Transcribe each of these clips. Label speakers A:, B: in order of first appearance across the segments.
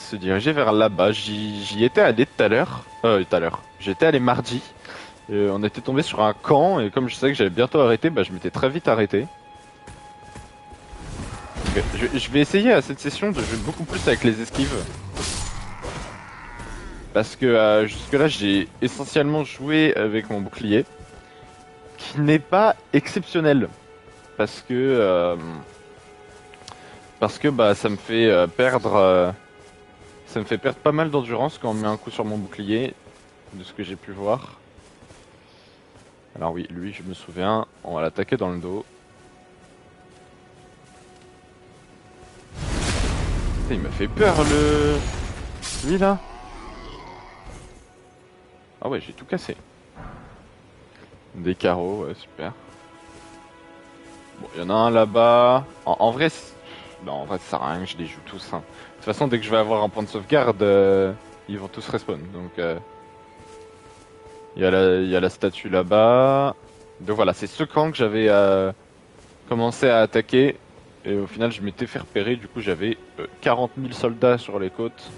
A: se diriger vers là-bas. J'y étais allé tout à l'heure. Tout à l'heure. J'étais allé mardi. On était tombé sur un camp et comme je savais que j'allais bientôt arrêter, bah je m'étais très vite arrêté. Donc, je vais essayer à cette session de jouer beaucoup plus avec les esquives. Parce que jusque-là, j'ai essentiellement joué avec mon bouclier. Qui n'est pas exceptionnel. Parce que... bah ça me fait perdre... ça me fait perdre pas mal d'endurance quand on met un coup sur mon bouclier. De ce que j'ai pu voir. Alors oui, lui, je me souviens. On va l'attaquer dans le dos. Putain, il m'a fait peur, lui, là. Ah ouais, j'ai tout cassé. Des carreaux, ouais, super. Bon, il y en a un là-bas. En vrai, non, en vrai, ça sert à rien que je les joue tous. Hein. De toute façon, dès que je vais avoir un point de sauvegarde, ils vont tous respawn. Donc, il y a la statue là-bas. Donc voilà, c'est ce camp que j'avais commencé à attaquer. Et au final, je m'étais fait repérer. Du coup, j'avais 40 000 soldats sur les côtes.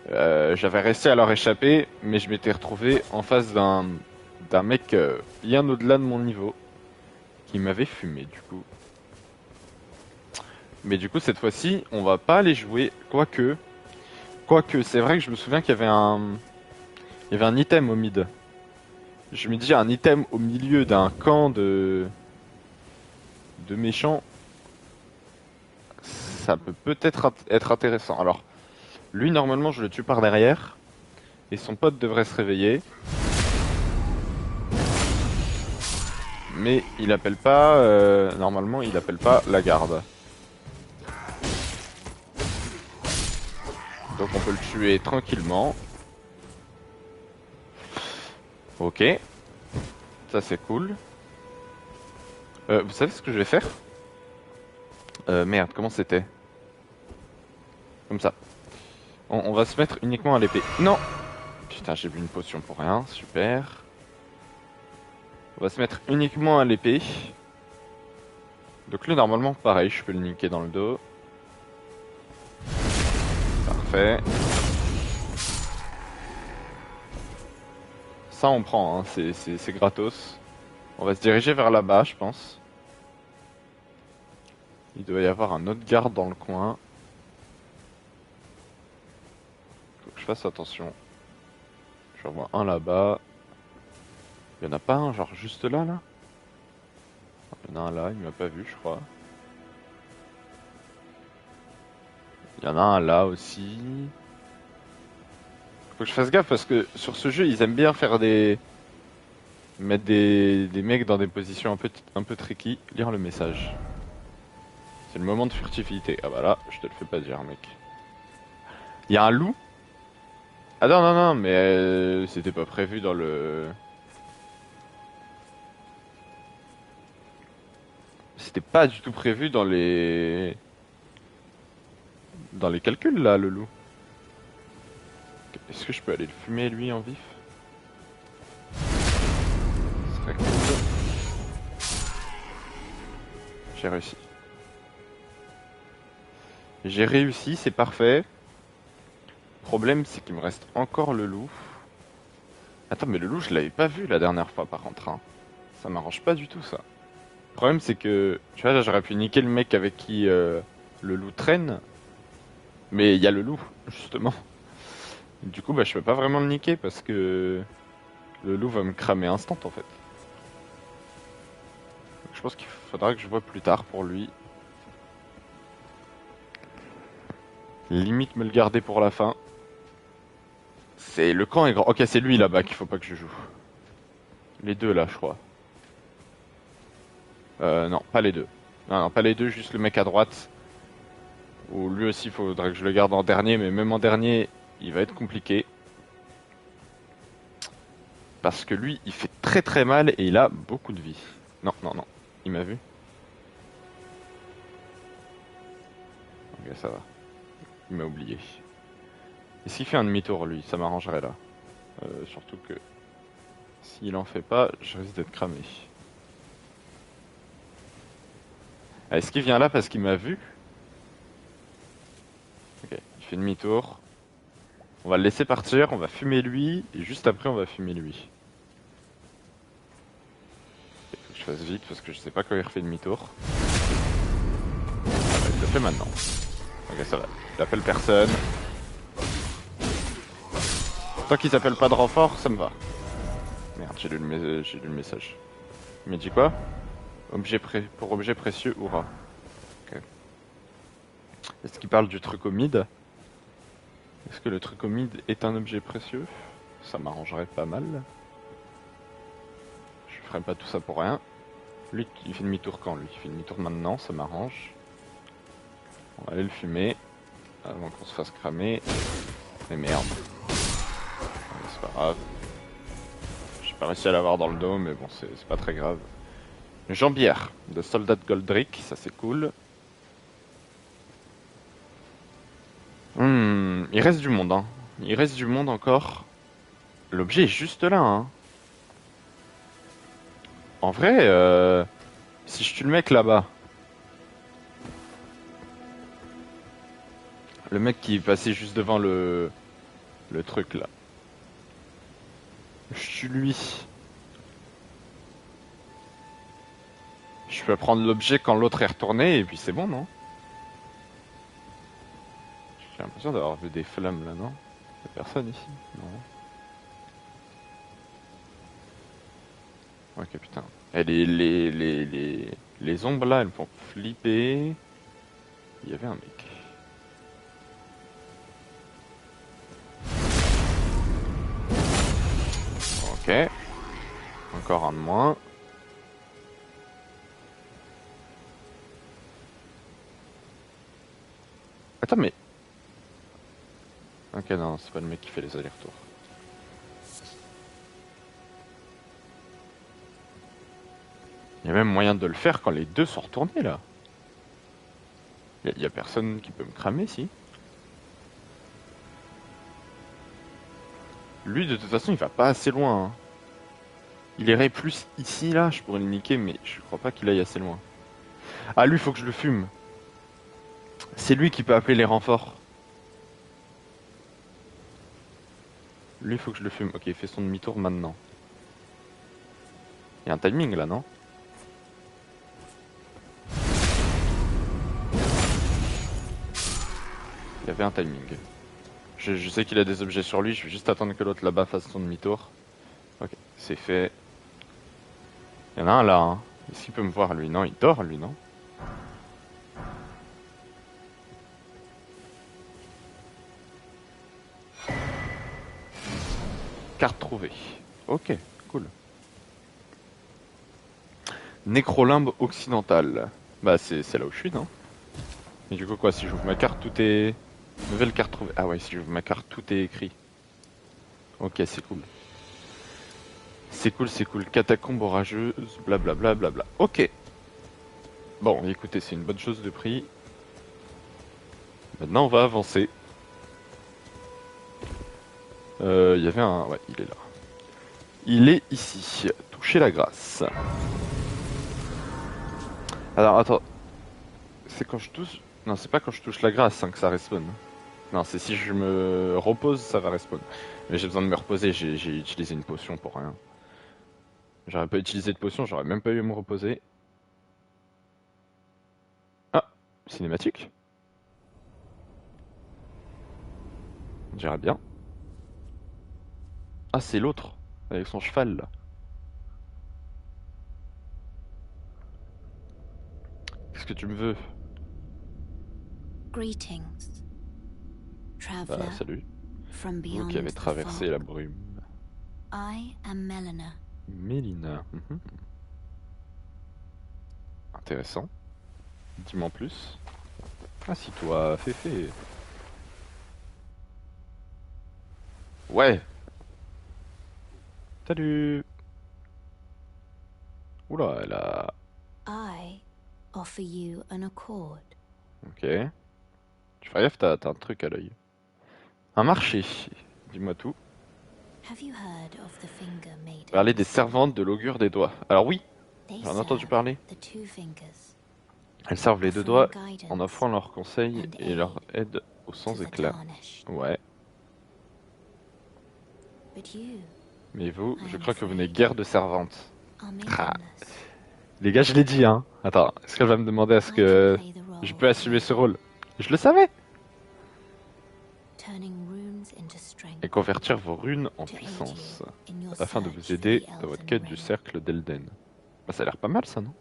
A: J'avais réussi à leur échapper, mais je m'étais retrouvé en face d'un mec bien au-delà de mon niveau qui m'avait fumé du coup. Mais du coup cette fois-ci, on va pas aller jouer, quoique c'est vrai que je me souviens qu'il y avait un item au mid. Je me dis un item au milieu d'un camp de méchants, ça peut peut-être être intéressant. Alors, lui normalement je le tue par derrière et son pote devrait se réveiller. Mais il appelle pas, normalement il appelle pas la garde. Donc on peut le tuer tranquillement. Ok, ça c'est cool. Vous savez ce que je vais faire? Merde, comment c'était? Comme ça. On va se mettre uniquement à l'épée. Non! Putain, j'ai bu une potion pour rien, super. On va se mettre uniquement à l'épée. Donc lui, normalement, pareil, je peux le niquer dans le dos. Parfait. Ça, on prend, hein, c'est gratos. On va se diriger vers là-bas, je pense. Il doit y avoir un autre garde dans le coin. Faut que je fasse attention. J'en vois un là-bas. Il y en a pas un, genre juste là, là? Il y en a un là, il m'a pas vu, je crois. Il y en a un là aussi. Faut que je fasse gaffe parce que sur ce jeu, ils aiment bien faire mettre des mecs dans des positions un peu tricky. Lire le message. C'est le moment de furtivité. Ah bah là, je te le fais pas dire, mec. Il y a un loup? Ah non, non, non, mais c'était pas prévu dans le... C'était pas du tout prévu dans les... Dans les calculs, là, le loup. Est-ce que je peux aller le fumer, lui, en vif? Ce serait cool. J'ai réussi. J'ai réussi, c'est parfait. Le problème, c'est qu'il me reste encore le loup. Attends, mais le loup, je l'avais pas vu la dernière fois, par contre. Hein. Ça m'arrange pas du tout, ça. Le problème, c'est que, tu vois, là, j'aurais pu niquer le mec avec qui le loup traîne. Mais il y a le loup, justement. Du coup, bah, je peux pas vraiment le niquer parce que le loup va me cramer instant, en fait. Donc, je pense qu'il faudra que je vois plus tard pour lui. Limite me le garder pour la fin. C'est le camp est grand. Ok, c'est lui là-bas qu'il faut pas que je joue. Les deux là, je crois. Non, pas les deux. Non, non, pas les deux, juste le mec à droite. Ou lui aussi, il faudrait que je le garde en dernier, mais même en dernier, il va être compliqué. Parce que lui, il fait très très mal et il a beaucoup de vie. Non, non, non. Il m'a vu. Ok, ça va. Il m'a oublié. Et s'il fait un demi-tour, lui, ça m'arrangerait là. Surtout que s'il en fait pas, je risque d'être cramé. Est-ce qu'il vient là parce qu'il m'a vu? Ok, il fait demi-tour. On va le laisser partir, on va fumer lui, et juste après on va fumer lui. Il faut que je fasse vite parce que je sais pas quand il refait demi-tour. Ah bah, il le fait maintenant. Ok, ça va. Il appelle personne. Tant qu'il s'appelle pas de renfort, ça me va. Merde, j'ai lu le message. Il m'a dit quoi? Pour objet précieux, Oura. Ok. Est-ce qu'il parle du truc au mid? Est-ce que le truc au mid est un objet précieux? Ça m'arrangerait pas mal. Je ferais pas tout ça pour rien. Lui, il fait demi-tour quand lui? Il fait demi-tour maintenant, ça m'arrange. On va aller le fumer avant qu'on se fasse cramer. Mais merde. Ouais, c'est pas grave. J'ai pas réussi à l'avoir dans le dos, mais bon, c'est pas très grave. Jambière de soldat de Goldrick, ça c'est cool. Il reste du monde, hein. Il reste du monde encore. L'objet est juste là, hein. En vrai, si je tue le mec là-bas, le mec qui est passé juste devant le truc là, je tue lui. Je peux prendre l'objet quand l'autre est retourné et puis c'est bon, non? J'ai l'impression d'avoir vu des flammes là, non? Y'a personne ici? Non. Ok, putain. Et les ombres là, elles me font flipper. Il y avait un mec. Ok. Encore un de moins. Attends, mais... Ok, non, c'est pas le mec qui fait les allers-retours. Il y a même moyen de le faire quand les deux sont retournés, là. Il y a personne qui peut me cramer, si. Lui, de toute façon, il va pas assez loin, hein. Il irait plus ici, là, je pourrais le niquer, mais je crois pas qu'il aille assez loin. Ah, lui, faut que je le fume. C'est lui qui peut appeler les renforts. Lui, faut que je le fume. Ok, il fait son demi-tour maintenant. Il y a un timing, là, non? Il y avait un timing. Je sais qu'il a des objets sur lui, je vais juste attendre que l'autre là-bas fasse son demi-tour. Ok, c'est fait. Il y en a un là, hein. Est-ce qu'il peut me voir, lui? Non, il dort, lui, non? Carte trouvée. Ok, cool. Nécrolimbe occidental. Bah, c'est là où je suis, non? Mais du coup, quoi, si j'ouvre ma carte, tout est... Nouvelle carte trouvée. Ah ouais, si j'ouvre ma carte, tout est écrit. Ok, c'est cool. C'est cool, c'est cool. Catacombe orageuse, blablabla, blabla. Ok. Bon, écoutez, c'est une bonne chose de prix. Maintenant, on va avancer. Il y avait un... Ouais, il est là. Il est ici. Toucher la grâce. Alors, attends. C'est quand je touche... Non, c'est pas quand je touche la grâce hein, que ça respawn. Non, c'est si je me repose, ça va respawn. Mais j'ai besoin de me reposer, j'ai utilisé une potion pour rien. J'aurais pas utilisé de potion, j'aurais même pas eu à me reposer. Ah, cinématique. On dirait bien. Ah, c'est l'autre, avec son cheval là. Qu'est-ce que tu me veux?
B: Greetings,
A: Bah,
B: traveler
A: salut.
B: from
A: Vous
B: beyond
A: qui avez
B: the
A: traversé
B: fog.
A: la brume.
B: I am Melina.
A: Mélina. Intéressant. Dis-moi en plus. Ah, si toi, Féfé. Ouais. Salut. Oula, elle a...
B: I offer you an accord.
A: Ok. Tu fais gaffe, t'as un truc à l'œil. Un marché. Dis-moi tout.
B: Have you heard of the finger
A: Parler des
B: maidens?
A: servantes de l'augure des doigts. Alors oui,
B: They
A: j'en ai entendu
B: serve
A: parler.
B: the two fingers,
A: Elles servent les deux
B: offering
A: doigts en
B: guidance
A: offrant leurs conseils
B: and
A: et leur
B: aid
A: aide Au sans
B: to the
A: éclat.
B: tarnished.
A: Ouais.
B: But you
A: Mais vous,
B: I
A: je
B: am
A: crois que vous n'êtes
B: afraid.
A: guère de servante.
B: are
A: Ah.
B: maidenless.
A: Les gars, je l'ai dit, hein. Attends, est-ce qu'elle va me demander à ce
B: I can
A: que
B: play the
A: je
B: role
A: peux
B: of
A: assumer ce
B: maiden,
A: rôle? Je le savais.
B: turning runes into strength
A: Et convertir vos runes en
B: to aid
A: puissance,
B: you in your
A: afin de
B: search
A: vous
B: for
A: aider
B: the
A: dans votre
B: Elden
A: quête du
B: Ring.
A: cercle d'Elden. Bah, ça a l'air pas mal ça, non?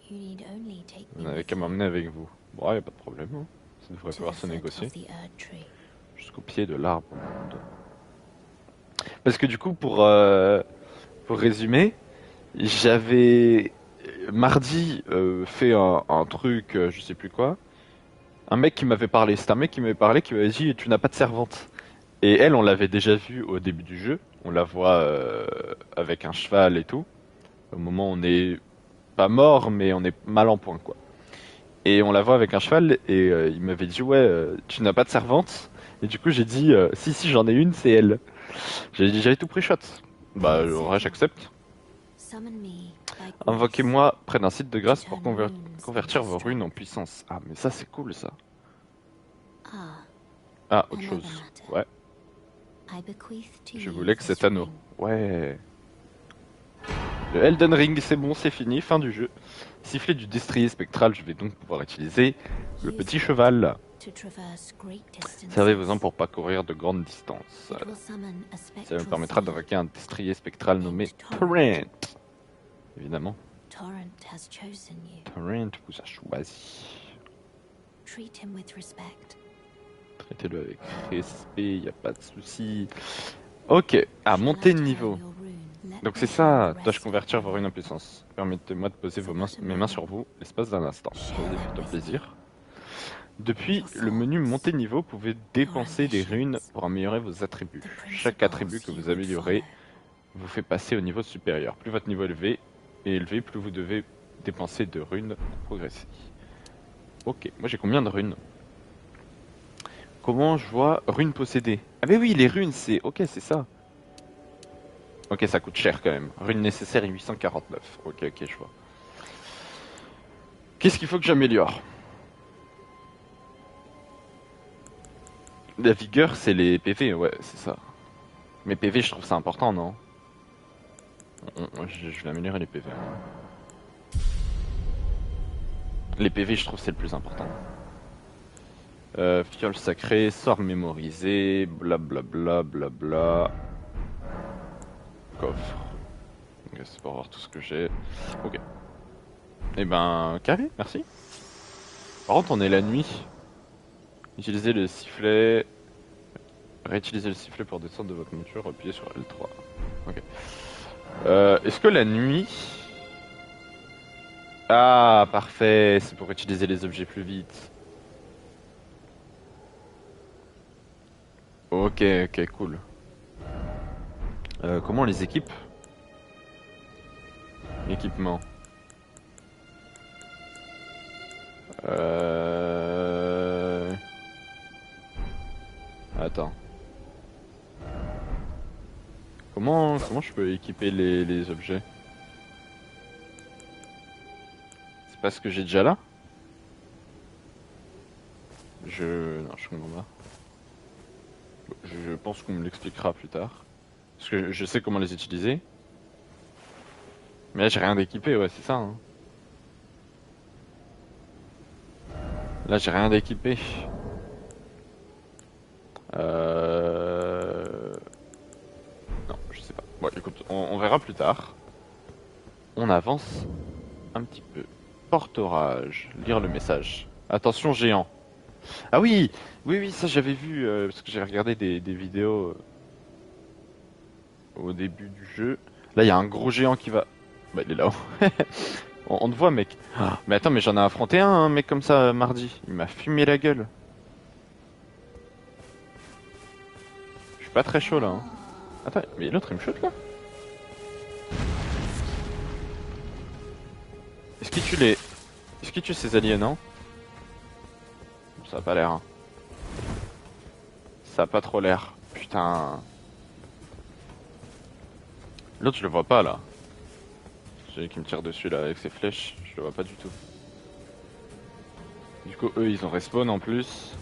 B: You need only take
A: Vous
B: me
A: n'avez
B: with
A: qu'à
B: you
A: m'emmener avec vous. Bon, y a pas de problème, hein. Ça devrait
B: to
A: pouvoir
B: the
A: se
B: foot
A: négocier.
B: of the Erd Tree.
A: Jusqu'au pied de l'arbre monde. Parce que du coup, pour résumer, j'avais mardi fait un truc, je sais plus quoi. Un mec qui m'avait parlé, c'est un mec qui m'avait parlé qui m'avait dit tu n'as pas de servante. Et elle, on l'avait déjà vue au début du jeu. On la voit avec un cheval et tout. Au moment où on est pas mort, mais on est mal en point quoi. Et on la voit avec un cheval et il m'avait dit ouais tu n'as pas de servante. Et du coup j'ai dit si si j'en ai une, c'est elle. J'ai dit j'avais tout pris shot. Bah ouais j'accepte.
B: Summon me by grace
A: Invoquez-moi près d'un site de
B: to
A: grâce pour
B: turn runes
A: convertir
B: into
A: vos runes en
B: strength.
A: puissance. Ah mais ça c'est cool ça.
B: Ah,
A: Ah autre
B: another
A: chose.
B: matter.
A: Ouais.
B: I bequeath to
A: Je
B: you
A: voulais que
B: this
A: cet anneau.
B: ring
A: Ouais. Le Elden Ring, c'est bon, c'est fini, fin du jeu. Sifflet du destrier spectral, je vais donc pouvoir utiliser le
B: Use
A: petit
B: it
A: cheval.
B: to traverse great distances.
A: Servez-vous-en pour parcourir de grandes distances.
B: It will summon a
A: Ça me
B: spectral
A: permettra
B: sea.
A: d'invoquer un destrier spectral nommé
B: Torrent.
A: Torrent. Évidemment,
B: Torrent has chosen you.
A: Torrent vous a choisi.
B: Treat him with respect.
A: Traitez-le avec respect, y a pas de souci. Ok, à
B: Shall
A: monter
B: I
A: de
B: turn
A: niveau.
B: your rune? Let
A: Donc
B: me
A: c'est
B: hand
A: ça,
B: the
A: dois-je
B: rest
A: convertir
B: of
A: vos
B: you.
A: runes en puissance? Permettez-moi de poser mes mains sur vous l'espace d'un instant. Ça fait plutôt plaisir. Depuis le menu monter niveau, vous pouvez dépenser des runes pour améliorer vos attributs. Chaque attribut que vous améliorez vous fait passer au niveau supérieur. Plus votre niveau est élevé, plus vous devez dépenser de runes pour progresser. Ok, moi j'ai combien de runes? Comment je vois runes possédées? Ah mais oui, les runes c'est... Ok, c'est ça. Ok, ça coûte cher quand même. Runes nécessaires 849. Ok, ok, je vois. Qu'est-ce qu'il faut que j'améliore? La vigueur, c'est les PV, ouais, c'est ça. Mais PV, je trouve ça important, non? Je vais améliorer les PV. Les PV, je trouve c'est le plus important. Fiole sacrée, sort mémorisé, blablabla, blabla. Coffre. Ok, c'est pour voir tout ce que j'ai. Ok. Eh ben, carré, merci. Par contre, on est la nuit. Utilisez le sifflet. Réutilisez le sifflet pour descendre de votre monture, appuyez sur L3. Ok. Est-ce que la nuit... Ah, parfait, c'est pour utiliser les objets plus vite. Ok, ok, cool. Comment on les équipe? Équipement. Attends. Comment je peux équiper les objets? C'est pas ce que j'ai déjà là? Non, je comprends pas. Je pense qu'on me l'expliquera plus tard. Parce que je sais comment les utiliser. Mais là j'ai rien d'équipé, ouais c'est ça hein. Là j'ai rien d'équipé. Non, je sais pas. Bon écoute, on verra plus tard. On avance un petit peu. Porte-orage, lire le message. Attention géant. Ah oui, oui, oui, ça j'avais vu, parce que j'ai regardé des vidéos au début du jeu. Là il y a un gros géant qui va... Bah il est là-haut. On te voit mec. Ah, mais attends, mais j'en ai affronté un mec comme ça mardi. Il m'a fumé la gueule. Je suis pas très chaud là. Hein. Attends, mais l'autre il me shoot là. Est-ce qu'il tue les... Est-ce qu'il tue ces alliés, non? Ça a pas l'air. Hein. Ça a pas trop l'air. Putain. L'autre je le vois pas là. Celui qui me tire dessus là avec ses flèches, je le vois pas du tout. Du coup eux ils ont respawn en plus.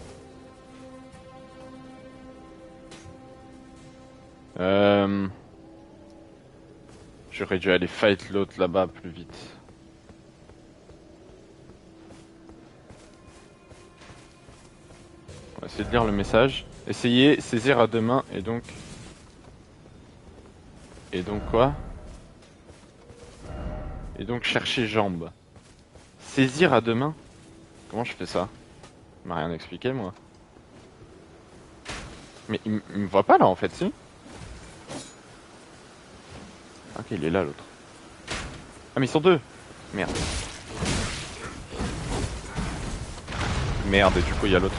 A: Euh... J'aurais dû aller fight l'autre là-bas plus vite. On va essayer de lire le message. Essayez, saisir à deux mains et donc... Et donc quoi? Et donc chercher jambes. Saisir à deux mains? Comment je fais ça? Il m'a rien expliqué moi. Mais il me voit pas là en fait, si? Ok, il est là l'autre. Ah mais ils sont deux! Merde. Merde, et du coup il y a l'autre.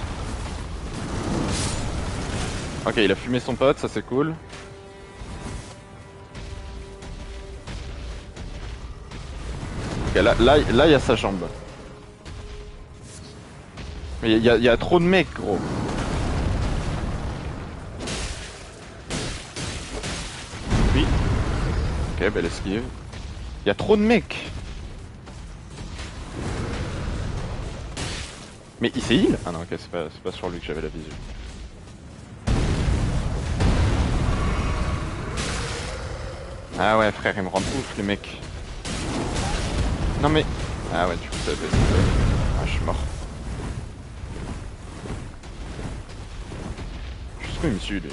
A: Ok, il a fumé son pote, ça c'est cool. Ok, là il y a sa jambe. Mais il y a trop de mecs, gros. Oui. Ok, belle esquive. Il y a trop de mecs. Mais il s'est heal? Ah non, ok, c'est pas sur lui que j'avais la visu. Ah ouais, frère, ils me rendent ouf, les mecs. Non mais... Ah ouais, du coup ça baisse. Ah, je suis mort. Jusqu'où il me suit, lui?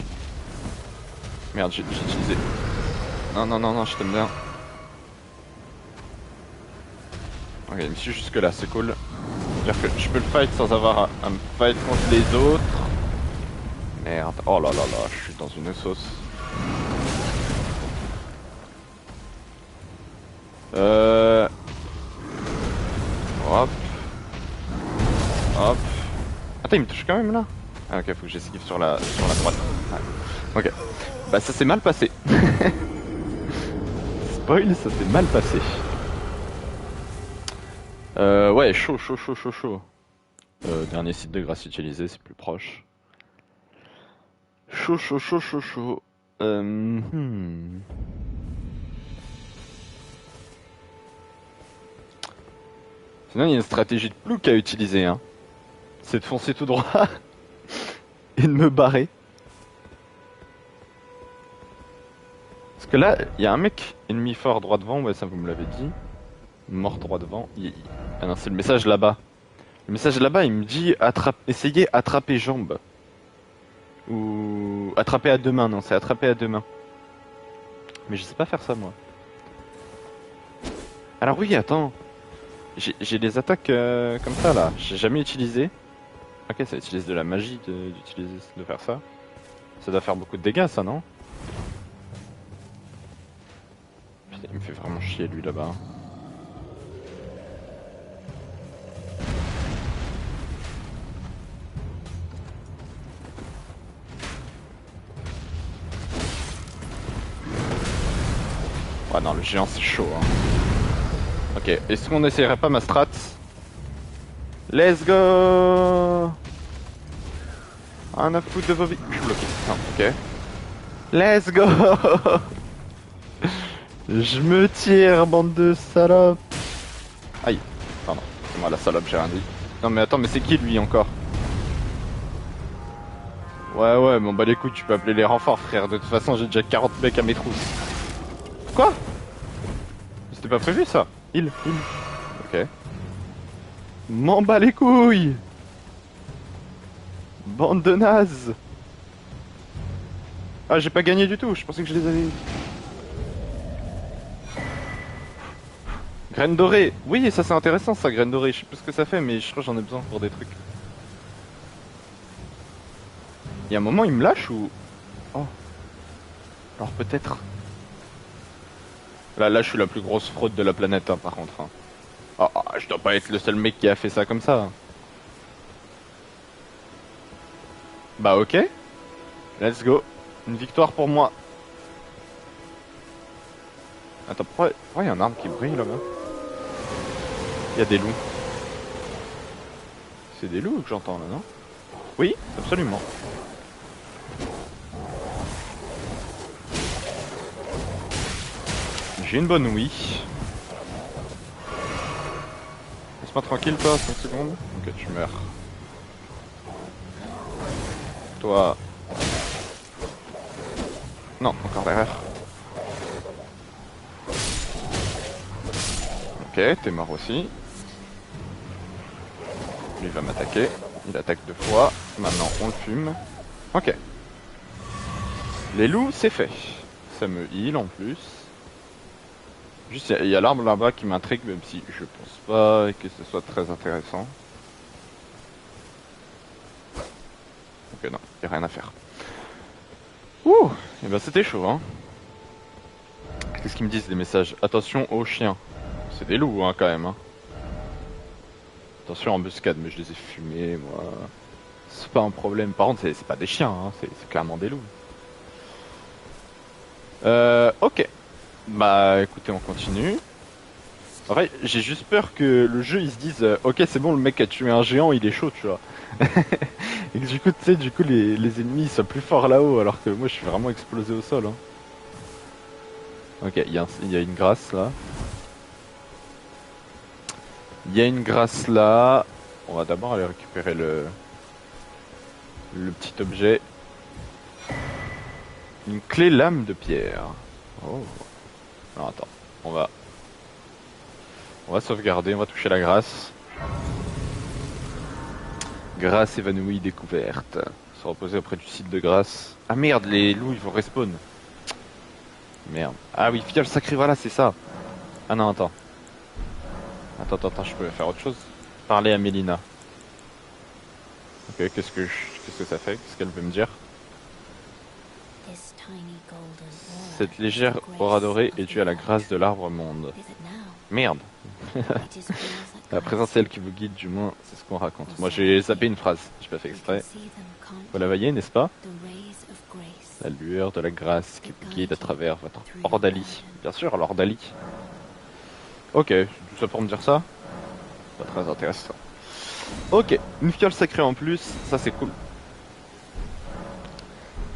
A: Merde, j'ai utilisé... Non, je t'aime bien. Ok, il me suit jusque là, c'est cool. C'est-à-dire que je peux le fight sans avoir à me fight contre les autres. Merde, oh là là là, je suis dans une sauce. Hop. Hop. Attends, il me touche quand même là. Ah ok, faut que j'esquive sur la droite. Ouais. Ok. Bah ça s'est mal passé. Spoil, ça s'est mal passé. Ouais, chaud. Dernier site de grâce utilisé, c'est plus proche. Chaud. Sinon, il y a une stratégie de plouc à utiliser, hein. C'est de foncer tout droit et de me barrer. Parce que là, il y a un mec ennemi fort droit devant, ouais, ça vous me l'avez dit. Mort droit devant. Ah non, c'est le message là-bas. Le message là-bas, il me dit essayez attraper jambe. Ou attraper à deux mains, non, c'est attraper à deux mains. Mais je sais pas faire ça, moi. Alors oui, attends. J'ai des attaques comme ça, là. J'ai jamais utilisé. Ok, ça utilise de la magie de faire ça. Ça doit faire beaucoup de dégâts, ça, non? Putain, il me fait vraiment chier, lui, là-bas. Ouais, non, le géant, c'est chaud, hein. Ok, est-ce qu'on essayerait pas ma strat? Let's go! Un à foutre de vos vies. Je suis bloqué. Non, ok. Let's go! Je me tire, bande de salopes! Aïe, pardon, c'est moi la salope, j'ai rien dit. Non mais attends, mais c'est qui lui encore? Ouais, bon bah les couilles, tu peux appeler les renforts, frère. De toute façon, j'ai déjà 40 mecs à mes trousses. Quoi? C'était pas prévu ça? Il. Ok. M'en bats les couilles! Bande de nazes! Ah, j'ai pas gagné du tout, je pensais que je les avais eu. Graine dorée! Oui, ça c'est intéressant ça, graine dorée. Je sais pas ce que ça fait, mais je crois que j'en ai besoin pour des trucs. Il y a un moment, il me lâche ou... Oh. Alors peut-être... Là, je suis la plus grosse fraude de la planète, hein, par contre. Hein. Oh, je dois pas être le seul mec qui a fait ça comme ça. Bah ok. Let's go. Une victoire pour moi. Attends, pourquoi y a un arbre qui brille là-bas? Il y a des loups. C'est des loups que j'entends là, non? Oui, absolument. J'ai une bonne oui. Laisse-moi tranquille toi, 5 secondes. Ok, tu meurs. Toi... Non, encore derrière. Ok, t'es mort aussi. Lui va m'attaquer. Il attaque 2 fois. Maintenant on le fume. Ok. Les loups, c'est fait. Ça me heal en plus. Juste, il y a l'arbre là-bas qui m'intrigue, même si je pense pas que ce soit très intéressant. Ok, non, y a rien à faire. Ouh, et ben c'était chaud, hein. Qu'est-ce qu'ils me disent les messages? Attention aux chiens. C'est des loups, hein, quand même, hein. Attention embuscade, mais je les ai fumés, moi. C'est pas un problème. Par contre, c'est pas des chiens, hein, c'est clairement des loups. Ok. Bah, écoutez, on continue. En fait, j'ai juste peur que le jeu, il se dise, ok, c'est bon, le mec a tué un géant, il est chaud, tu vois. Et que du coup, tu sais, les ennemis ils sont plus forts là-haut, alors que moi, je suis vraiment explosé au sol, hein. Ok, il y a une grâce là. Il y a une grâce là. On va d'abord aller récupérer le petit objet. Une clé lame de pierre. Oh. Alors attends, on va sauvegarder, on va toucher la grâce. Grâce évanouie découverte. Se reposer auprès du site de grâce. Ah merde, les loups ils vont respawn. Merde. Ah oui, fiole sacrée, voilà, c'est ça. Ah non, attends. Attends, je peux faire autre chose. Parler à Mélina. Ok, qu'est-ce que ça fait? Qu'est-ce qu'elle veut me dire?
B: This tiny golden orb
A: Cette
B: is
A: légère
B: the
A: aura
B: grace
A: dorée
B: of
A: est
B: the
A: due à la
B: earth.
A: grâce de l'arbre monde.
B: Is it now?
A: Merde.
B: It is yours that
A: La
B: guides
A: présence c'est elle
B: you.
A: qui vous guide, du moins, c'est ce qu'on raconte.
B: Or
A: Moi
B: so
A: j'ai
B: I
A: zappé une
B: think.
A: phrase, j'ai pas fait
B: You can
A: exprès.
B: see them, can't
A: Vous la
B: you?
A: voyez, n'est-ce pas?
B: The rays of grace.
A: La lueur de la grâce qui vous guide à travers votre
B: Through your
A: ordalie.
B: garden.
A: Bien sûr, l'ordalie. Ok, tout ça pour me dire ça? Pas très intéressant. Ok, une fiole sacrée en plus, ça c'est cool.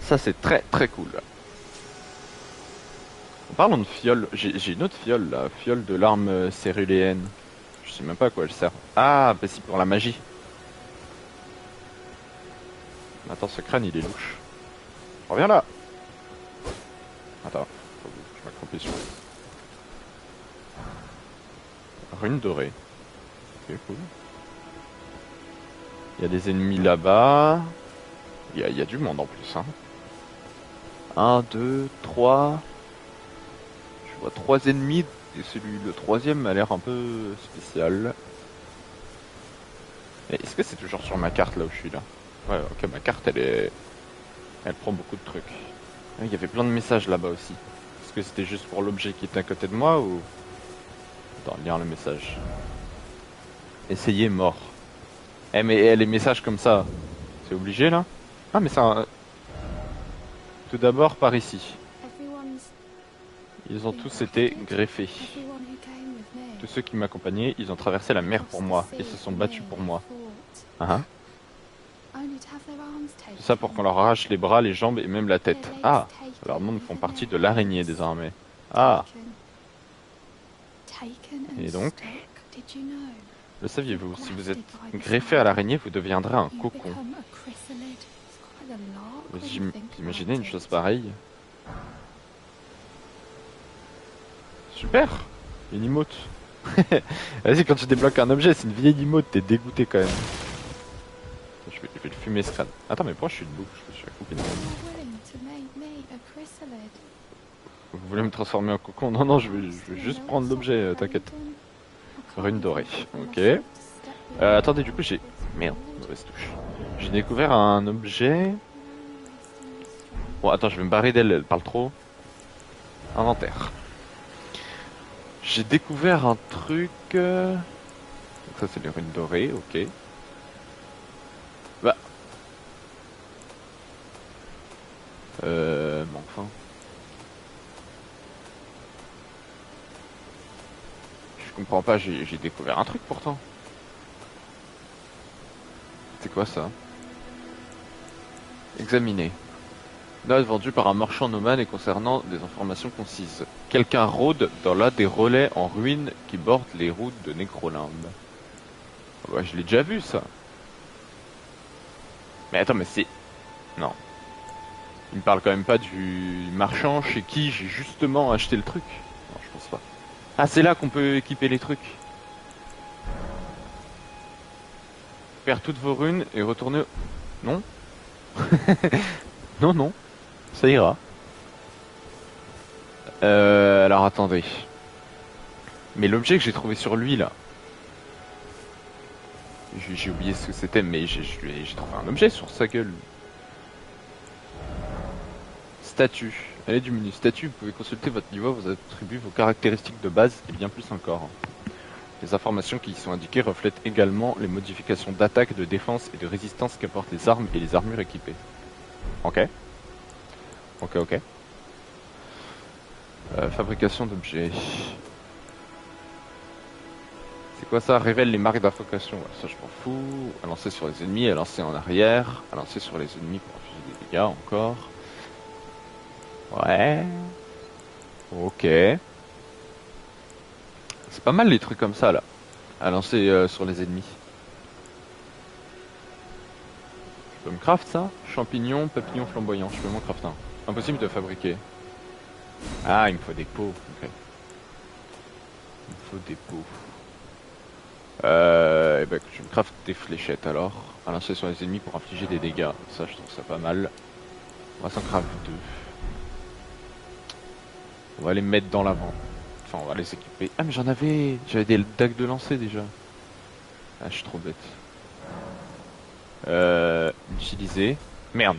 A: Ça c'est très très cool. En parlant de fiole, j'ai une autre fiole là, fiole de l'arme céruléenne. Je sais même pas à quoi elle sert. Ah, bah si, pour la magie. Attends, ce crâne il est louche. Reviens là. Attends, faut que je m'accroupisse sur. Rune dorée. Ok, cool. Il y a des ennemis là-bas. Il y a du monde en plus, hein. 1, 2, 3. Je vois 3 ennemis. Et le troisième a l'air un peu spécial. Et est-ce que c'est toujours sur ma carte là où je suis là? Ouais, ok, ma carte elle prend beaucoup de trucs. Ah, il y avait plein de messages là-bas aussi. Est-ce que c'était juste pour l'objet qui était à côté de moi ou... Attends, lire le message. Essayez mort. Eh mais les messages comme ça, c'est obligé là? Ah mais ça... Tout d'abord par ici. Ils ont tous été greffés. Tous ceux qui m'accompagnaient, ils ont traversé la mer pour moi et se sont battus pour moi. Ah, tout ça pour qu'on leur arrache les bras, les jambes et même la tête. Ah, leurs noms font partie de l'araignée désormais. Ah, et donc, le saviez-vous, si vous êtes greffé à l'araignée, vous deviendrez un cocon. Vous imaginez une chose pareille? Super, une emote. Vas-y, quand tu débloques un objet, c'est une vieille emote, t'es dégoûté quand même. Je vais le fumer ce crâne. Attends, mais pourquoi je suis debout? Je me suis coupé une Vous voulez me transformer en cocon? Non, non, je vais juste prendre l'objet, t'inquiète. Rune dorée, ok. Attendez, du coup j'ai... Merde, mauvaise touche. J'ai découvert un objet... Bon, attends, je vais me barrer d'elle, elle parle trop. Inventaire. J'ai découvert un truc... Donc ça c'est les runes dorées, ok. Bah... Mais enfin... Je comprends pas, j'ai découvert un truc pourtant. C'est quoi ça? Examiner. Note vendue par un marchand nomade et concernant des informations concises. Quelqu'un rôde dans l'un des relais en ruine qui bordent les routes de Necrolimbe. Ouais, je l'ai déjà vu ça. Mais attends, mais c'est... Non. Il me parle quand même pas du marchand chez qui j'ai justement acheté le truc. Non, je pense pas. Ah, c'est là qu'on peut équiper les trucs. Perdre toutes vos runes et retourner... Non. Non, non. Ça ira. Alors attendez. Mais l'objet que j'ai trouvé sur lui là, j'ai oublié ce que c'était, mais j'ai trouvé un objet sur sa gueule. Statut. Allez du menu statut, vous pouvez consulter votre niveau, vos attributs, vos caractéristiques de base et bien plus encore. Les informations qui y sont indiquées reflètent également les modifications d'attaque, de défense et de résistance qu'apportent les armes et les armures équipées. Ok. Ok, ok. Fabrication d'objets. C'est quoi ça? Révèle les marques d'invocation. Ça, je m'en fous. À lancer sur les ennemis, à lancer en arrière, à lancer sur les ennemis pour infliger des dégâts encore. Ouais. Ok. C'est pas mal les trucs comme ça là. À lancer sur les ennemis. Je peux me craft ça? Champignon, papillon flamboyant. Je peux m'en craft un. Impossible de fabriquer. Ah, il me faut des pots. Ok. Il me faut des pots. Et ben, je me craft des fléchettes alors. À lancer sur les ennemis pour infliger des dégâts. Ça, je trouve ça pas mal. On va s'en craft deux. On va les mettre dans l'avant. Enfin, on va les équiper. Ah, mais j'en avais. J'avais des dagues de lancer déjà. Ah, je suis trop bête. Utiliser. Merde.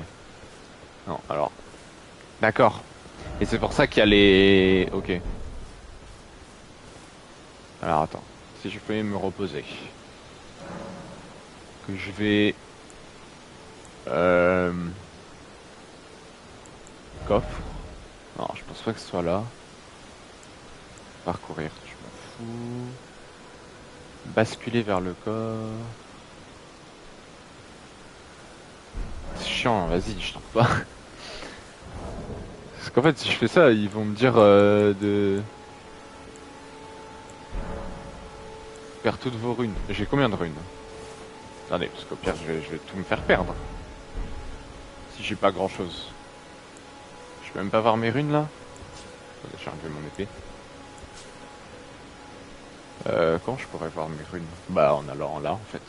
A: Non, alors. D'accord. Et c'est pour ça qu'il y a les... Ok. Alors, attends. Si je peux me reposer. Que je vais... Coffre. Non, je pense pas que ce soit là. Parcourir, je m'en fous. Basculer vers le corps. C'est chiant, hein, vas-y, je tente pas. Parce qu'en fait, si je fais ça, ils vont me dire de... Perdre toutes vos runes. J'ai combien de runes? Attendez, parce qu'au pire, je vais tout me faire perdre. Si j'ai pas grand chose. Je peux même pas voir mes runes là? Attendez, j'ai enlevé mon épée. Quand je pourrais voir mes runes? Bah, en allant là, en fait.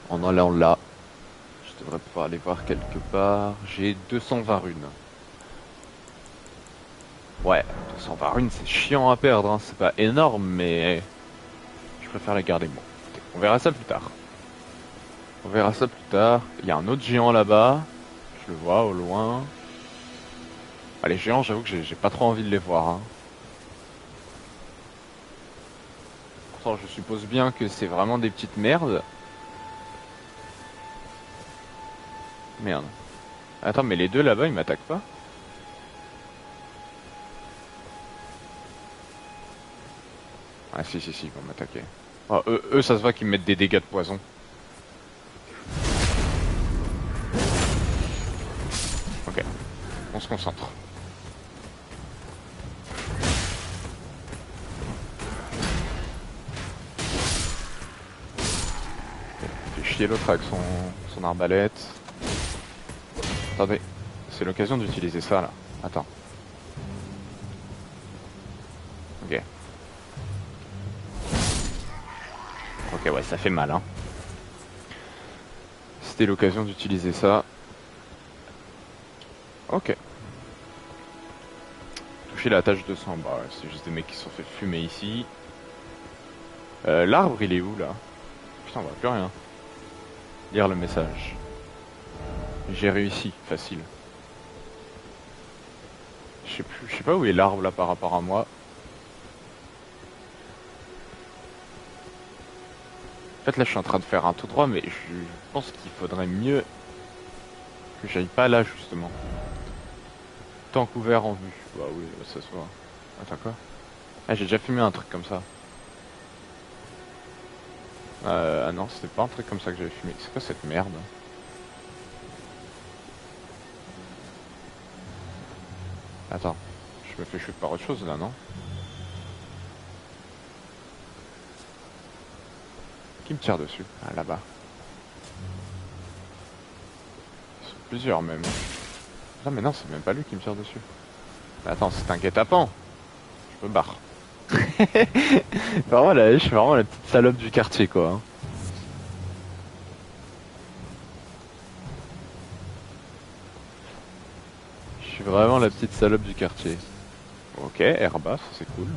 A: En allant là. Je devrais pouvoir les voir quelque part. J'ai 220 runes. Ouais, 220 runes, c'est chiant à perdre, hein. C'est pas énorme, mais je préfère les garder moi. On verra ça plus tard. On verra ça plus tard. Il y a un autre géant là-bas. Je le vois au loin. Ah, les géants, j'avoue que j'ai pas trop envie de les voir, hein. Pourtant, je suppose bien que c'est vraiment des petites merdes. Merde. Attends, mais les deux là-bas, ils m'attaquent pas? Ah si, si, si, ils vont m'attaquer. Oh, eux, ça se voit qu'ils me mettent des dégâts de poison. Ok, on se concentre. Fait chier l'autre avec son arbalète. Attendez, c'est l'occasion d'utiliser ça là. Attends. Ok. Ok, ouais, ça fait mal, hein. C'était l'occasion d'utiliser ça. Ok. Toucher la tâche de sang. Bah, ouais, c'est juste des mecs qui se sont fait fumer ici. L'arbre, il est où, là? Putain, on voit plus rien. Lire le message. J'ai réussi, facile. Je sais pas où est l'arbre, là, par rapport à moi. En fait, là, je suis en train de faire un tout droit, mais je pense qu'il faudrait mieux que j'aille pas là, justement. Tant couvert en vue. Bah oui, ça se voit. Attends, quoi? Ah, j'ai déjà fumé un truc comme ça. Ah non, c'était pas un truc comme ça que j'avais fumé. C'est quoi cette merde? Attends, je me fais shoot par autre chose là, non? Qui me tire dessus? Ah, là-bas. Plusieurs même. Ah mais non, c'est même pas lui qui me tire dessus. Mais attends, c'est un guet-apens. Je me barre. Vraiment, je suis vraiment la petite salope du quartier, quoi. Hein. Je suis vraiment la petite salope du quartier. Ok, herba, ça c'est cool.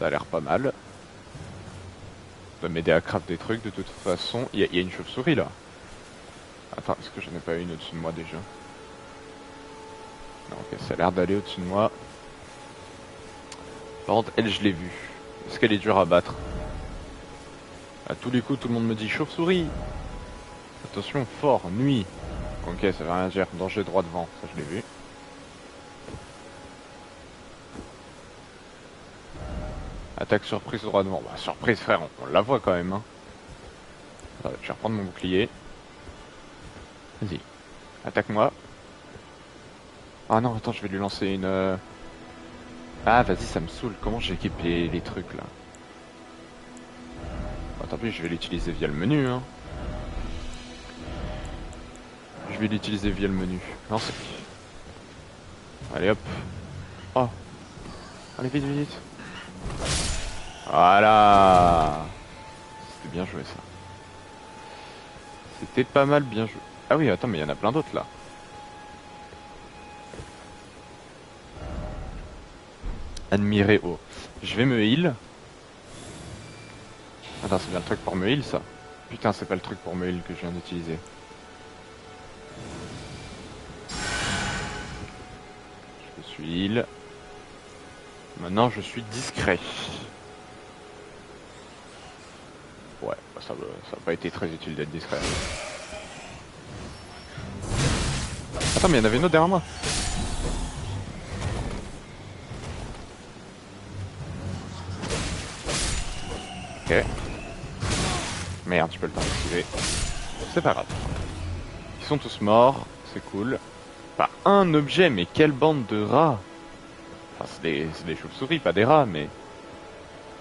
A: Ça a l'air pas mal. Ça va m'aider à craft des trucs de toute façon. Il y a une chauve-souris là. Attends, est-ce que j'en ai pas une au-dessus de moi déjà? Non, ok, ça a l'air d'aller au-dessus de moi. Par contre, elle, je l'ai vue. Est-ce qu'elle est dure à battre? À tous les coups, tout le monde me dit chauve-souris. Attention, fort, nuit. Ok, ça veut rien dire. Danger droit devant, ça je l'ai vu. Attaque surprise droit devant. Bah, surprise, frère, on la voit quand même. Hein. Attends, je vais reprendre mon bouclier. Vas-y, attaque-moi. Ah non, attends, je vais lui lancer une... Ah, vas-y, ça me saoule. Comment j'équipe les trucs là? Bah, tant pis, je vais l'utiliser via le menu. Hein. Je vais l'utiliser via le menu. Non, c'est... Allez hop. Oh. Allez, vite, vite, vite. Voilà. C'était bien joué ça. C'était pas mal bien joué. Ah oui, attends, mais il y en a plein d'autres là. Admirer haut. Je vais me heal. Attends, c'est bien le truc pour me heal ça. Putain, c'est pas le truc pour me heal que je viens d'utiliser. Je suis heal. Maintenant, je suis discret. Ouais, bah, ça a pas été très utile d'être discret. Attends, mais il y en avait une autre derrière moi. Ok. Merde, je peux le temps d'esquiver. C'est pas grave. Ils sont tous morts, c'est cool. Pas un objet, mais quelle bande de rats. Enfin, c'est des chauves-souris, pas des rats, mais...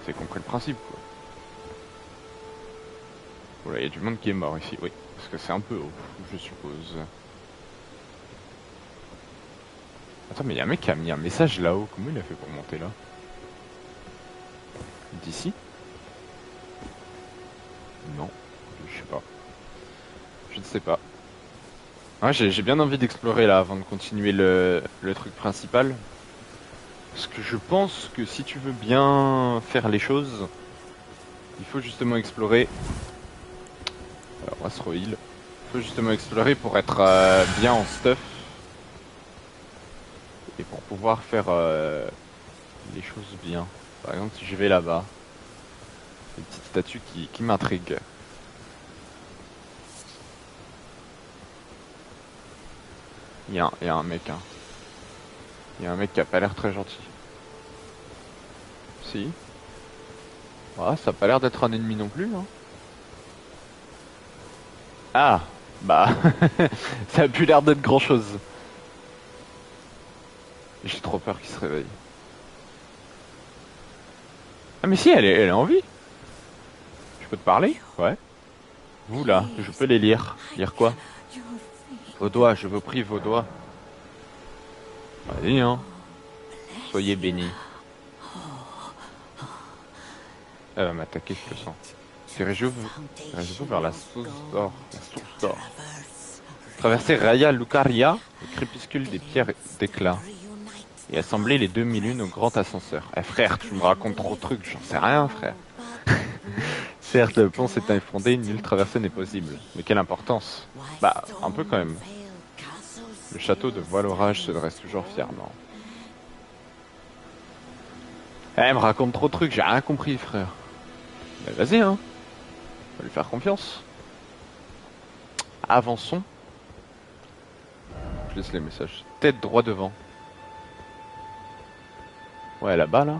A: C'est compris le principe, quoi. Voilà, il y a du monde qui est mort ici, oui. Parce que c'est un peu haut, je suppose. Attends, mais il y a un mec qui a mis un message là-haut. Comment il a fait pour monter là? D'ici? Non, je sais pas. Je ne sais pas. Ouais, j'ai bien envie d'explorer là avant de continuer le truc principal. Parce que je pense que si tu veux bien faire les choses, il faut justement explorer. Alors on va se re-heal. Il faut justement explorer pour être bien en stuff. Et pour pouvoir faire les choses bien. Par exemple, si je vais là-bas, une petite statue qui m'intrigue. Il y a un mec, hein. Il y a un mec qui a pas l'air très gentil. Si. Ouais, ça a pas l'air d'être un ennemi non plus, hein. Ah, bah, ça a plus l'air d'être grand chose. J'ai trop peur qu'il se réveille. Ah mais si, elle est en vie. Je peux te parler? Ouais. Vous là, je peux les lire. Lire quoi? Vos doigts, je vous prie vos doigts. Vas-y, hein. Soyez bénis. Elle va m'attaquer, je le sens. Dirigez-vous vers la source d'or. La source d'or. Traversez Raya Lucaria, le crépuscule des pierres d'éclat. Et assembler les 2001 au grand ascenseur. Eh frère, tu me racontes trop de trucs, j'en sais rien frère. Certes, le pont s'est effondré, nulle traversée n'est possible. Mais quelle importance? Bah, un peu quand même. Le château de Voile-Orage se dresse toujours fièrement. Eh, elle me raconte trop de trucs, j'ai rien compris frère. Mais vas-y hein, on va lui faire confiance. Avançons. Je laisse les messages. Tête droit devant. Ouais, là-bas, là.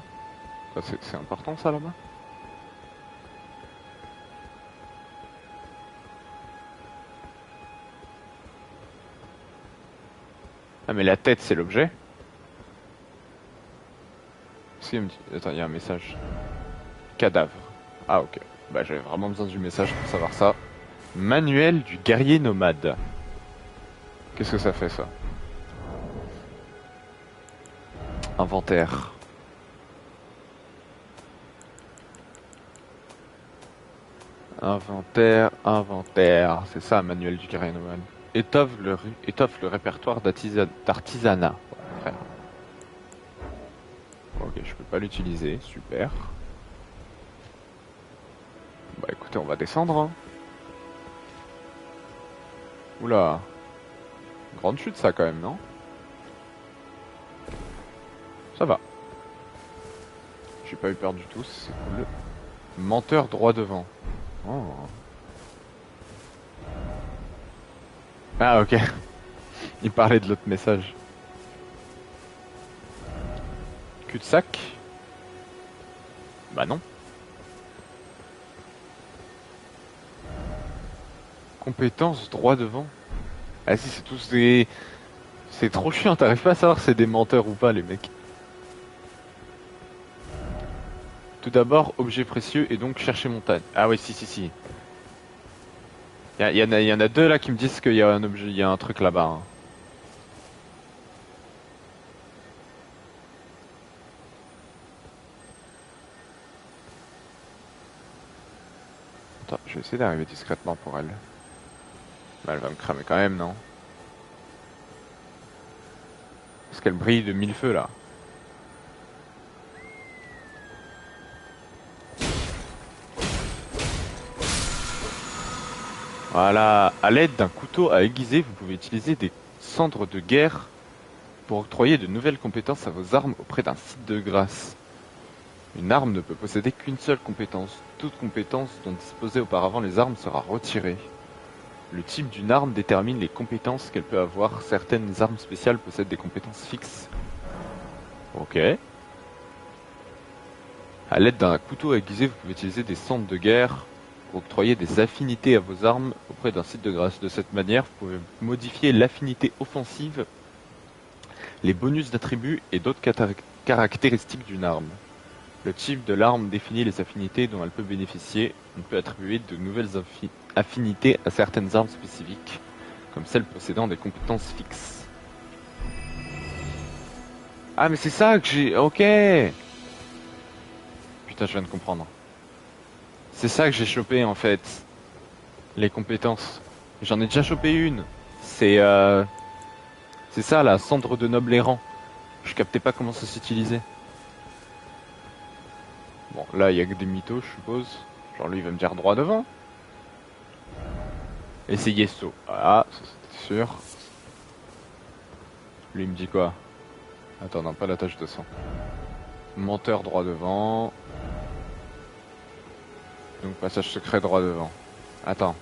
A: C'est important, ça, là-bas? Ah, mais la tête, c'est l'objet? Si, attends, il y a un message. Cadavre. Ah, ok. Bah, j'avais vraiment besoin du message pour savoir ça. Manuel du guerrier nomade. Qu'est-ce que ça fait ça? Inventaire. Inventaire. C'est ça, manuel du guerrier nomade. Étoffe le répertoire d'artisanat. Ouais, frère. Ok, je peux pas l'utiliser, super. Bah écoutez, on va descendre. Hein. Oula. Grande chute ça quand même, non? Ça va. J'ai pas eu peur du tout, c'est cool. Menteur droit devant. Oh. Ah ok. Il parlait de l'autre message. Cul-de-sac? Bah non. Compétence droit devant. Ah si, c'est tous des... C'est trop chiant, t'arrives pas à savoir si c'est des menteurs ou pas les mecs. Tout d'abord, objet précieux et donc chercher montagne. Ah oui, si. Il y en a deux là qui me disent qu'il y a un objet, il y a un truc là-bas. Hein. Attends, je vais essayer d'arriver discrètement pour elle. Bah, elle va me cramer quand même, non? Parce qu'elle brille de mille feux là. Voilà, à l'aide d'un couteau à aiguiser, vous pouvez utiliser des cendres de guerre pour octroyer de nouvelles compétences à vos armes auprès d'un site de grâce. Une arme ne peut posséder qu'une seule compétence. Toute compétence dont disposaient auparavant les armes sera retirée. Le type d'une arme détermine les compétences qu'elle peut avoir. Certaines armes spéciales possèdent des compétences fixes. Ok. À l'aide d'un couteau aiguisé, vous pouvez utiliser des cendres de guerre pour octroyer des affinités à vos armes auprès d'un site de grâce. De cette manière, vous pouvez modifier l'affinité offensive, les bonus d'attributs et d'autres caractéristiques d'une arme. Le type de l'arme définit les affinités dont elle peut bénéficier. On peut attribuer de nouvelles affinités à certaines armes spécifiques, comme celles possédant des compétences fixes. Ah mais c'est ça que j'ai... Ok. Putain, je viens de comprendre. C'est ça que j'ai chopé en fait. Les compétences. J'en ai déjà chopé une. C'est c'est ça la cendre de noble errant. Je captais pas comment ça s'utilisait. Bon, là il y a que des mythos, je suppose. Genre lui il va me dire droit devant. Essayez saut. Ah, ça c'était sûr. Lui il me dit quoi? Attends, non, pas la tâche de sang. Menteur droit devant. Donc passage secret droit devant. Attends.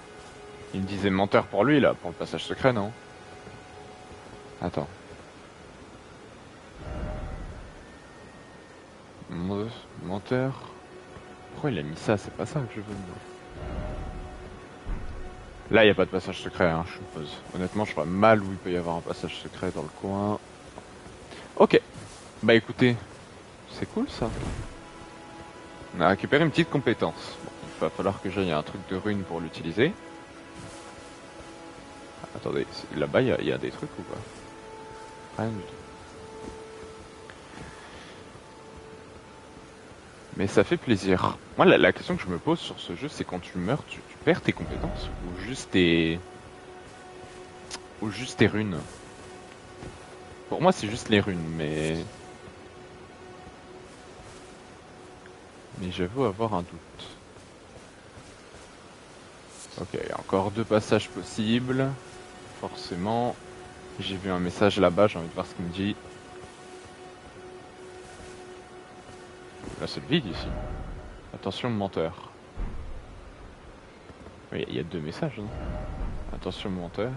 A: Il me disait menteur pour lui là, pour le passage secret, non? Attends. Menteur. Pourquoi il a mis ça? C'est pas ça que je veux. Là, il n'y a pas de passage secret, hein, je suppose. Honnêtement, je vois mal où il peut y avoir un passage secret dans le coin. Ok. Bah écoutez, c'est cool ça. On a récupéré une petite compétence. Bon, il va falloir que j'aille à un truc de rune pour l'utiliser. Attendez, là-bas, il y a des trucs ou pas? Rien du tout. Mais ça fait plaisir. Moi, la question que je me pose sur ce jeu, c'est quand tu meurs, tu perds tes compétences ou juste tes... Ou juste tes runes. Pour moi, c'est juste les runes, mais... Mais j'avoue avoir un doute. Ok, il y a encore deux passages possibles. Forcément. J'ai vu un message là-bas, j'ai envie de voir ce qu'il me dit. Là, c'est le vide ici. Attention, menteur. Oui, il y a deux messages, non? Attention, menteur.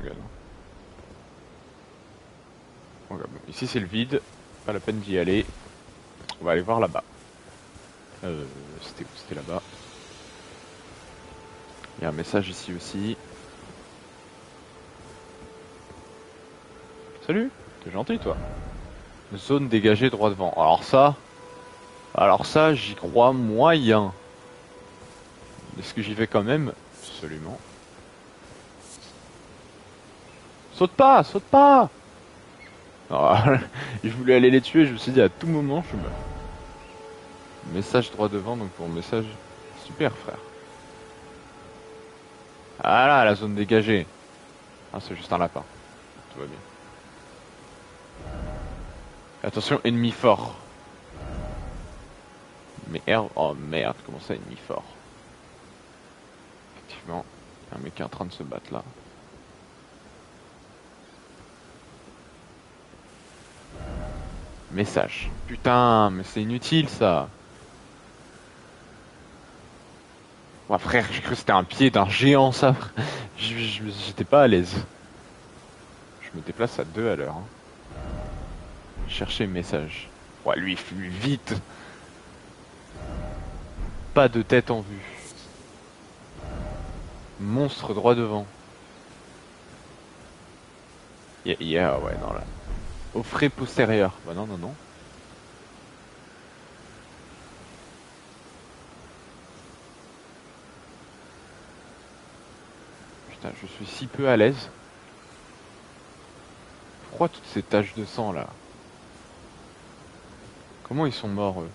A: Regarde. Regarde. Ici, c'est le vide. Pas la peine d'y aller. On va aller voir là-bas. C'était où? C'était là-bas. Il y a un message ici aussi. Salut, t'es gentil toi. Zone dégagée droit devant. Alors ça, j'y crois moyen. Est-ce que j'y vais quand même? Absolument. Saute pas, saute pas. Oh, je voulais aller les tuer, je me suis dit à tout moment je meurs. Message droit devant, donc pour message. Super frère. Ah là, la zone dégagée. Ah, c'est juste un lapin. Tout va bien. Attention, ennemi fort. Merde, oh merde, comment ça ennemi fort? Effectivement, il y a un mec qui est en train de se battre là. Message. Putain, mais c'est inutile ça. Ouais, frère, j'ai cru que c'était un pied d'un géant ça. J'étais pas à l'aise. Je me déplace à 2 à l'heure. Hein. Chercher message. Ouais, lui il fuit vite. Pas de tête en vue. Monstre droit devant. Yeah, ouais, non là. Au frais postérieur. Bah non, non, non. Putain, je suis si peu à l'aise. Pourquoi toutes ces taches de sang là? Comment ils sont morts eux?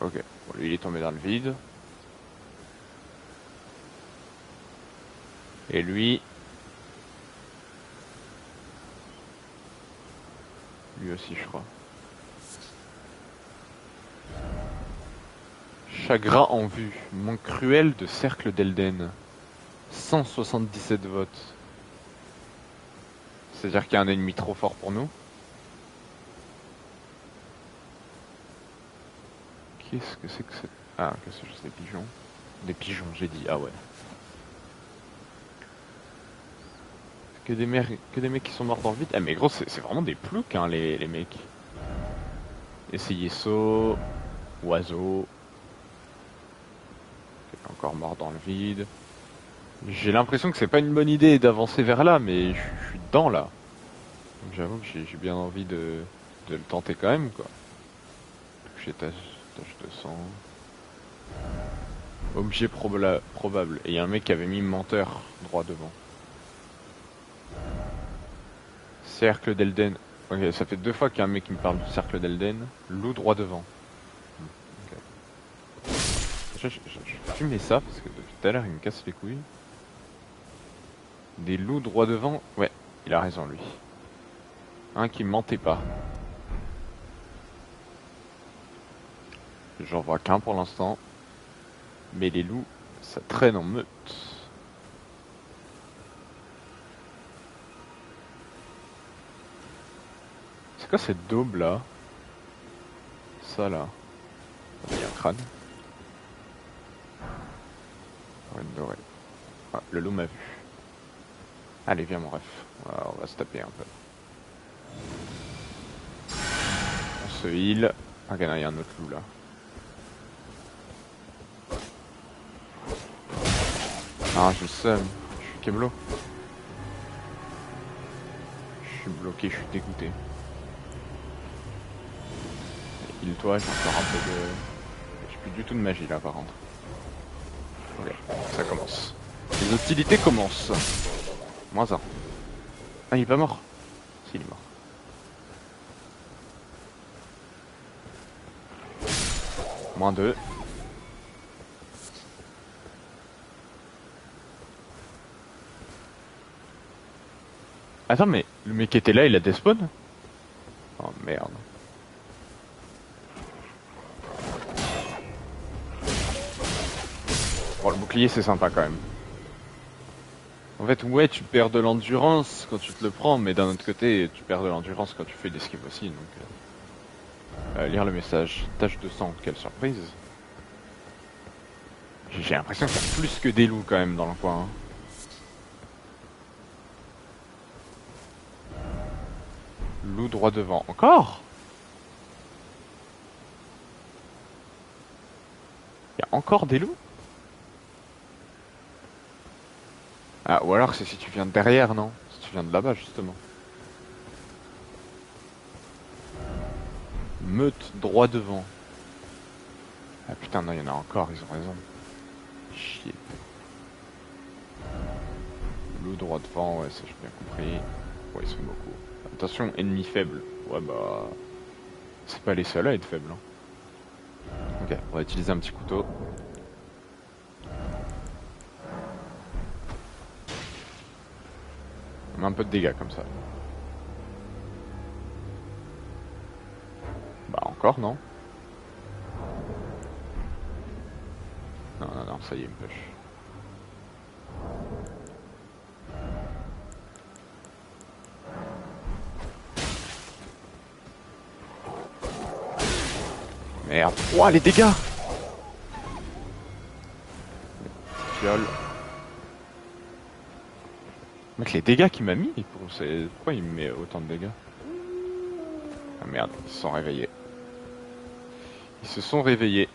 A: Ok, bon, lui il est tombé dans le vide. Et lui... Lui aussi je crois. Chagrin en vue. Manque cruel de cercle d'Elden. 177 votes. C'est-à-dire qu'il y a un ennemi trop fort pour nous. Qu'est-ce que c'est que c'est? Ah, que c'est juste des pigeons. Des pigeons, j'ai dit. Ah ouais. Que des mecs qui sont morts dans le vide. Ah mais gros, c'est vraiment des ploucs, hein, les mecs. Essayez saut. Oiseau. Encore mort dans le vide. J'ai l'impression que c'est pas une bonne idée d'avancer vers là, mais je suis dedans là. Donc j'avoue que j'ai bien envie de le tenter quand même, quoi. J'ai tâche de sang. Objet probable. Et il y a un mec qui avait mis menteur droit devant. Cercle d'Elden. Ok, ça fait 2 fois qu'il y a un mec qui me parle du cercle d'Elden. Loup droit devant. Okay. Je fumais ça parce que depuis tout à l'heure il me casse les couilles. Des loups droit devant. Ouais, il a raison lui. Un qui mentait pas. J'en vois qu'un pour l'instant. Mais les loups, ça traîne en meute. C'est quoi cette daube là? Ça là. Il y a un crâne. Reine dorée. Ah, le loup m'a vu. Allez, viens mon ref. On va se taper un peu. On se heal. Ah, il y a un autre loup là. Ah, je seum. Je suis Keblo. Je suis bloqué, je suis dégoûté. Heal-toi, j'ai encore un peu de... J'ai plus du tout de magie là par contre. Ok, ça commence. Les hostilités commencent. -1. Ah, il est pas mort. Si, il est mort. -2. Attends, mais le mec qui était là, il a despawn? Oh merde. Bon, le bouclier c'est sympa quand même. En fait, ouais, tu perds de l'endurance quand tu te le prends, mais d'un autre côté, tu perds de l'endurance quand tu fais l'esquive aussi, donc... lire le message. Tache de sang, quelle surprise. J'ai l'impression qu'il y a plus que des loups quand même dans le coin. Hein. Loup droit devant. Encore? Il y a encore des loups? Ah, ou alors c'est si tu viens de derrière, non? Si tu viens de là-bas, justement. Meute droit devant. Ah putain, non, il y en a encore, ils ont raison. Chier. Loup droit devant, ouais, ça j'ai bien compris. Ouais, ils sont beaucoup. Attention, ennemi faible. Ouais, bah. C'est pas les seuls à être faibles. Hein. Ok, on va utiliser un petit couteau. On met un peu de dégâts comme ça. Bah, encore, non? Non, non, non, ça y est, il me push. Merde. Ouah, les dégâts! Fiole. Mec, les dégâts qu'il m'a mis, pourquoi il me met autant de dégâts? Ah merde, ils se sont réveillés. Ils se sont réveillés.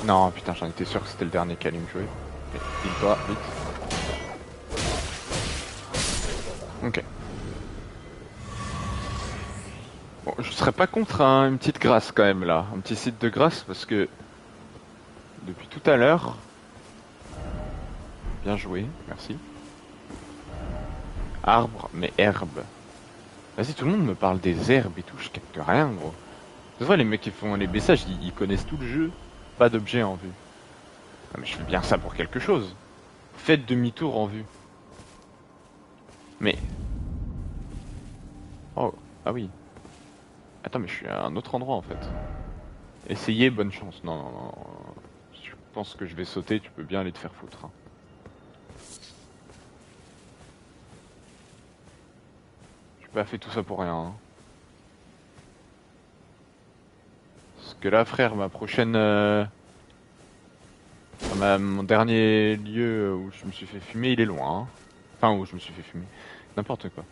A: Non, putain, j'en étais sûr que c'était le dernier qui allait me jouer. Heal-toi, vite. Ok. Bon, je serais pas contre une petite grâce quand même là. Un petit site de grâce parce que... Depuis tout à l'heure... Bien joué, merci. Arbre, mais herbe. Vas-y, tout le monde me parle des herbes et tout, je capte rien, gros. Tu vois, les mecs qui font les messages, ils connaissent tout le jeu. Pas d'objet en vue. Ah, mais je fais bien ça pour quelque chose. Faites demi-tour en vue. Mais... Oh, ah oui. Attends, mais je suis à un autre endroit en fait. Essayez, bonne chance. Non, non, non. Je pense que je vais sauter, tu peux bien aller te faire foutre. Hein. J'ai pas fait tout ça pour rien. Hein. Parce que là, frère, ma prochaine... mon dernier lieu où je me suis fait fumer, il est loin. Hein. Enfin, où je me suis fait fumer. N'importe quoi.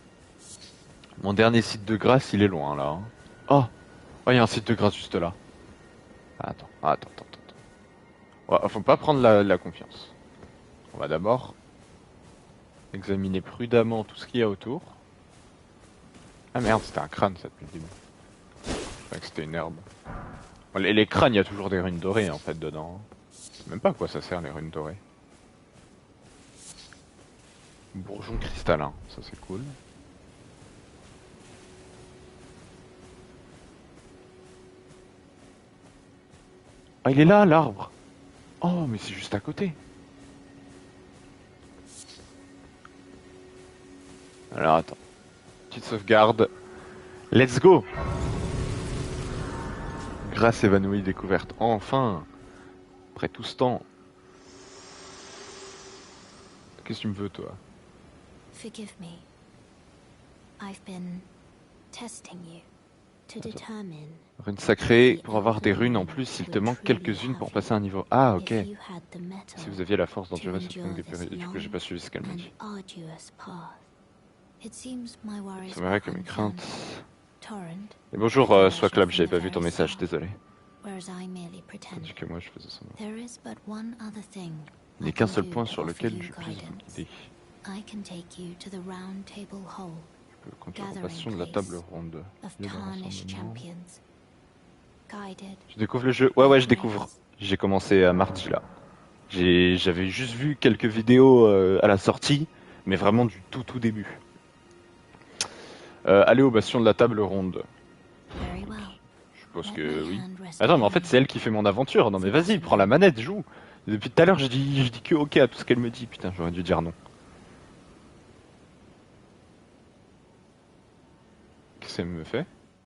A: Mon dernier site de grâce, il est loin, là. Hein. Oh, oh, il y a un site de grâce juste là. Attends, attends, attends, attends. Ouais, faut pas prendre la confiance. On va d'abord examiner prudemment tout ce qu'il y a autour. Ah merde, c'était un crâne, ça, depuis le début. Je croyais que c'était une herbe. Bon, les crânes, il y a toujours des runes dorées, en fait, dedans. Je sais même pas à quoi ça sert, les runes dorées. Bourgeon cristallin, ça c'est cool. Ah, il est là, l'arbre. Oh, mais c'est juste à côté. Alors, attends. Petite sauvegarde. Let's go! Grâce évanouie découverte. Enfin! Après tout ce temps. Qu'est-ce que tu me veux, toi?
B: Forgive me. I've been testing you to determine
A: Rune sacrée, pour avoir des runes en plus, il te manque quelques-unes pour passer un niveau. Ah, ok.
B: if you had the metal
A: Si vous aviez la force
B: to
A: d'endurer cette
B: endure
A: longue épée.
B: this
A: Du coup, j'ai pas suivi ce qu'elle m'a
B: and
A: dit.
B: arduous path. It seems my worries
A: C'est
B: were
A: vrai que mes
B: unfounded.
A: craintes...
B: Torrent,
A: Et bonjour, Swaclap, j'avais pas vu ton message, désolé.
B: whereas I merely pretend.
A: Tandis que moi, je faisais ça.
B: There is but one other thing
A: Il n'y a
B: I
A: qu'un
B: can
A: seul
B: do
A: point
B: to
A: sur
B: offer
A: lequel
B: you
A: je puisse vous
B: guidance.
A: guider.
B: I can take you to the round table hall
A: Je peux compter en
B: gathering
A: passion de la
B: place
A: table ronde.
B: of
A: Lieu de
B: tarnished
A: rassemblement.
B: champions. Guided
A: Je découvre le jeu. Ouais, ouais, je découvre. J'ai commencé à mardi là. J'avais juste vu quelques vidéos à la sortie, mais vraiment du tout début. Aller au bastion de la table ronde.
B: very well.
A: Je suppose
B: Let
A: que
B: my
A: oui.
B: hand rest
A: Attends, mais en
B: upon
A: fait, c'est elle qui fait mon aventure. Non, mais
B: For
A: vas-y, prends la manette, joue. Depuis tout à l'heure, je dis que ok à tout ce qu'elle me dit. Putain, j'aurais dû dire non. Qu'est-ce qu'elle me fait?